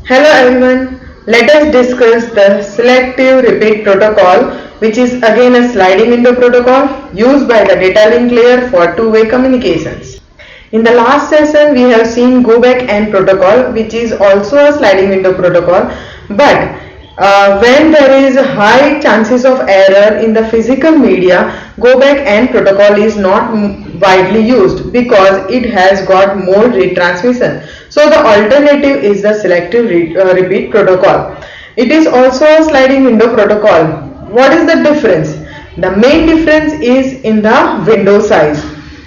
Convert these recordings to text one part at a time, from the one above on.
Hello everyone, let us discuss the selective repeat protocol, which is again a sliding window protocol used by the data link layer for two-way communications. In the last session we have seen go back N protocol, which is also a sliding window protocol, but when there is high chances of error in the physical media, go back N protocol is not widely used because it has got more retransmission. So the alternative is the selective repeat protocol. It is also a sliding window protocol. What is the difference? The main difference is in the window size.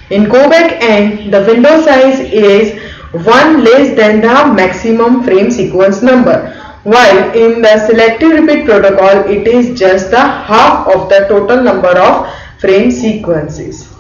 In go back N, the window size is 1 less than the maximum frame sequence number, while in the selective repeat protocol it is just the half of the total number of frame sequences.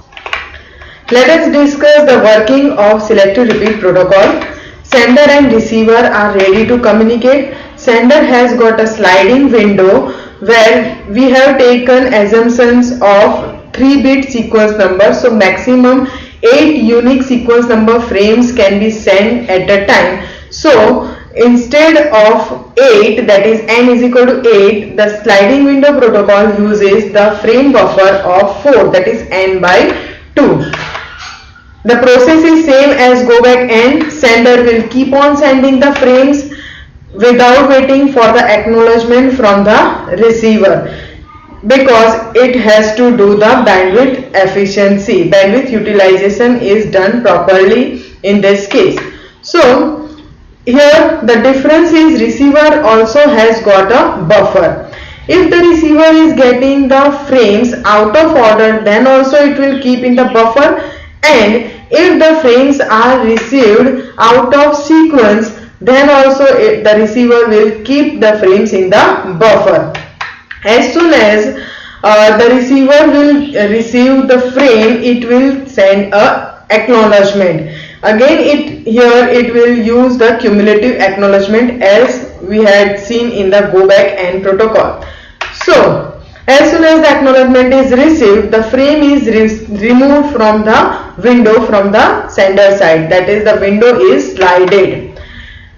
Let us discuss the working of selective repeat protocol. Sender and receiver are ready to communicate. Sender has got a sliding window where we have taken assumptions of 3-bit sequence number, so maximum 8 unique sequence number frames can be sent at a time. So instead of 8, that is n is equal to 8, the sliding window protocol uses the frame buffer of 4, that is n by 2. The process is same as go back N. Sender will keep on sending the frames without waiting for the acknowledgement from the receiver, because it has to do the bandwidth efficiency. Bandwidth utilization is done properly in this case. So here the difference is receiver also has got a buffer. If the receiver is getting the frames out of order, then also it will keep in the buffer, and if the frames are received out of sequence, then also the receiver will keep the frames in the buffer. As soon as the receiver will receive the frame, it will send a acknowledgement. Again here it will use the cumulative acknowledgement as we had seen in the go back N protocol. So as soon as the acknowledgement is received, the frame is removed from the window from the sender side, that is the window is slided.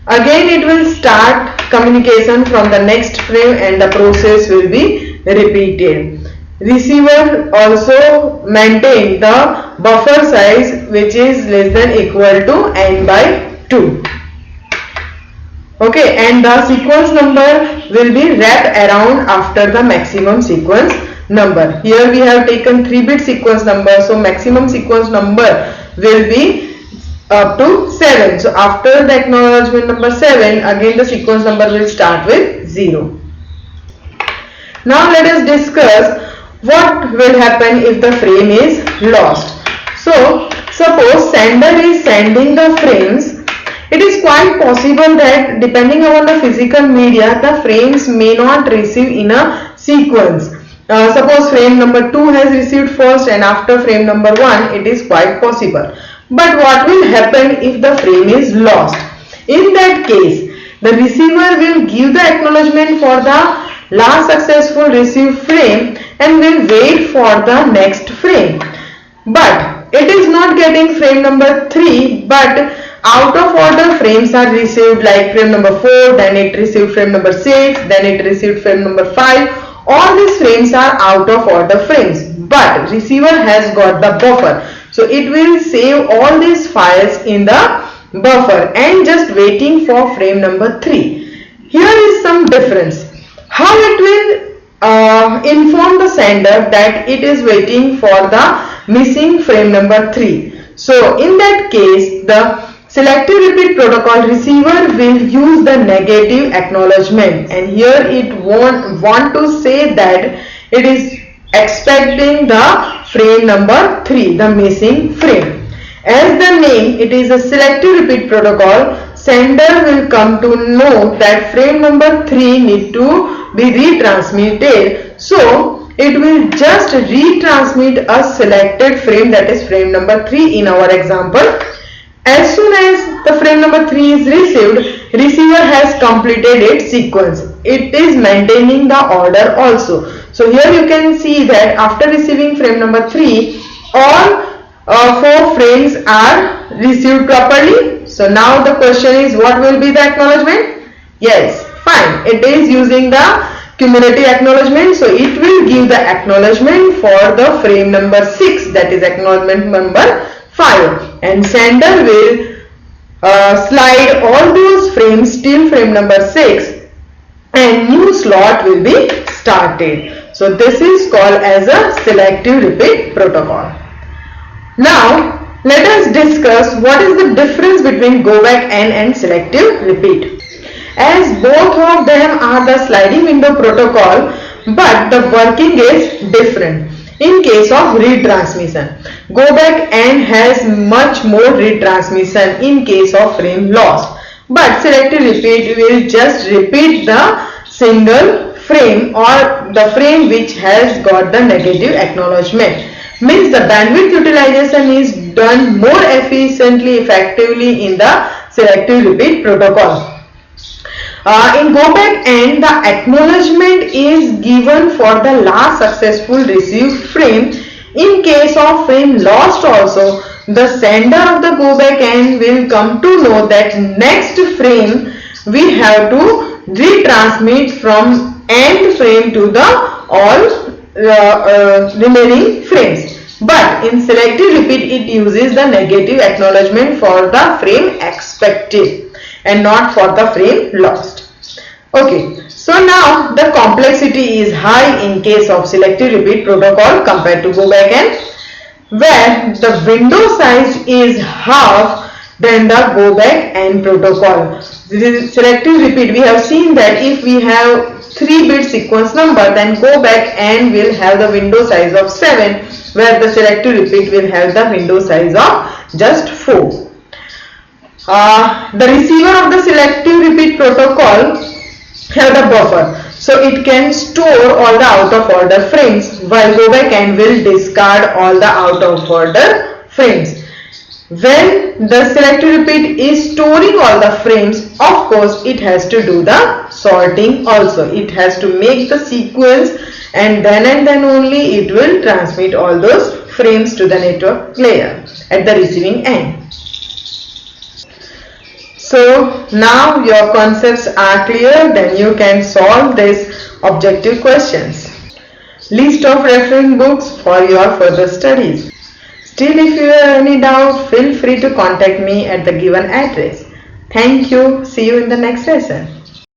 Again it will start communication from the next frame and the process will be repeated. Receiver also maintain the buffer size, which is less than equal to n by 2. Okay, and the sequence number will be wrapped around after the maximum sequence number. Here we have taken 3-bit sequence number, so maximum sequence number will be up to 7. So after the acknowledgement number 7, again the sequence number will start with 0. Now let us discuss what will happen if the frame is lost. So suppose sender is sending the frames. It is quite possible that depending on the physical media, the frames may not receive in a sequence. Suppose frame number 2 has received first and after frame number 1, it is quite possible. But what will happen if the frame is lost? In that case, the receiver will give the acknowledgement for the last successful received frame and will wait for the next frame. But it is not getting frame number 3, but out of order frames are received, like frame number 4, then it received frame number 6, then it received frame number 5. All these frames are out of order frames, but receiver has got the buffer, so it will save all these files in the buffer and just waiting for frame number 3. Here is some difference. How it will inform the sender that it is waiting for the missing frame number 3. So in that case, the selective repeat protocol receiver will use the negative acknowledgement, and here it want to say that it is expecting the frame number 3, the missing frame. As the name, it is a selective repeat protocol. Sender will come to know that frame number 3 need to be retransmitted, so it will just retransmit a selected frame, that is frame number 3 in our example. As soon as the frame number 3 is received, receiver has completed its sequence. It is maintaining the order also. So here you can see that after receiving frame number 3, all 4 frames are received properly. So now the question is, what will be the acknowledgement? Yes, fine. It is using the cumulative acknowledgement, so it will give the acknowledgement for the frame number 6, that is acknowledgement number 5, and sender will slide all those frames till frame number 6 and new slot will be started. So this is called as a selective repeat protocol. Now let us discuss what is the difference between go back and selective repeat. As both of them are the sliding window protocol, but the working is different. In case of retransmission, go back and has much more retransmission in case of frame loss, but selective repeat will just repeat the single frame or the frame which has got the negative acknowledgement. Means the bandwidth utilization is done more efficiently, effectively in the selective repeat protocol. In go back and the acknowledgement is given for the last successful received frame. In case of frame lost also, the sender of the go back end will come to know that next frame we have to retransmit from end frame to the all remaining frames. But in selective repeat it uses the negative acknowledgement for the frame expected and not for the frame lost. Okay, so now the complexity is high in case of selective repeat protocol compared to go back and, where the window size is half than the go back and protocol. This is selective repeat. We have seen that if we have 3-bit sequence number, then go back and will have the window size of 7, where the selective repeat will have the window size of just 4. The receiver of the selective repeat protocol have the buffer, so it can store all the out of order frames, while go back and will discard all the out of order frames. When the selective repeat is storing all the frames, of course it has to do the sorting also. It has to make the sequence and then only it will transmit all those frames to the network layer at the receiving end. So now your concepts are clear, then you can solve these objective questions. List of reference books for your further studies. Still, if you have any doubt, feel free to contact me at the given address. Thank you. See you in the next session.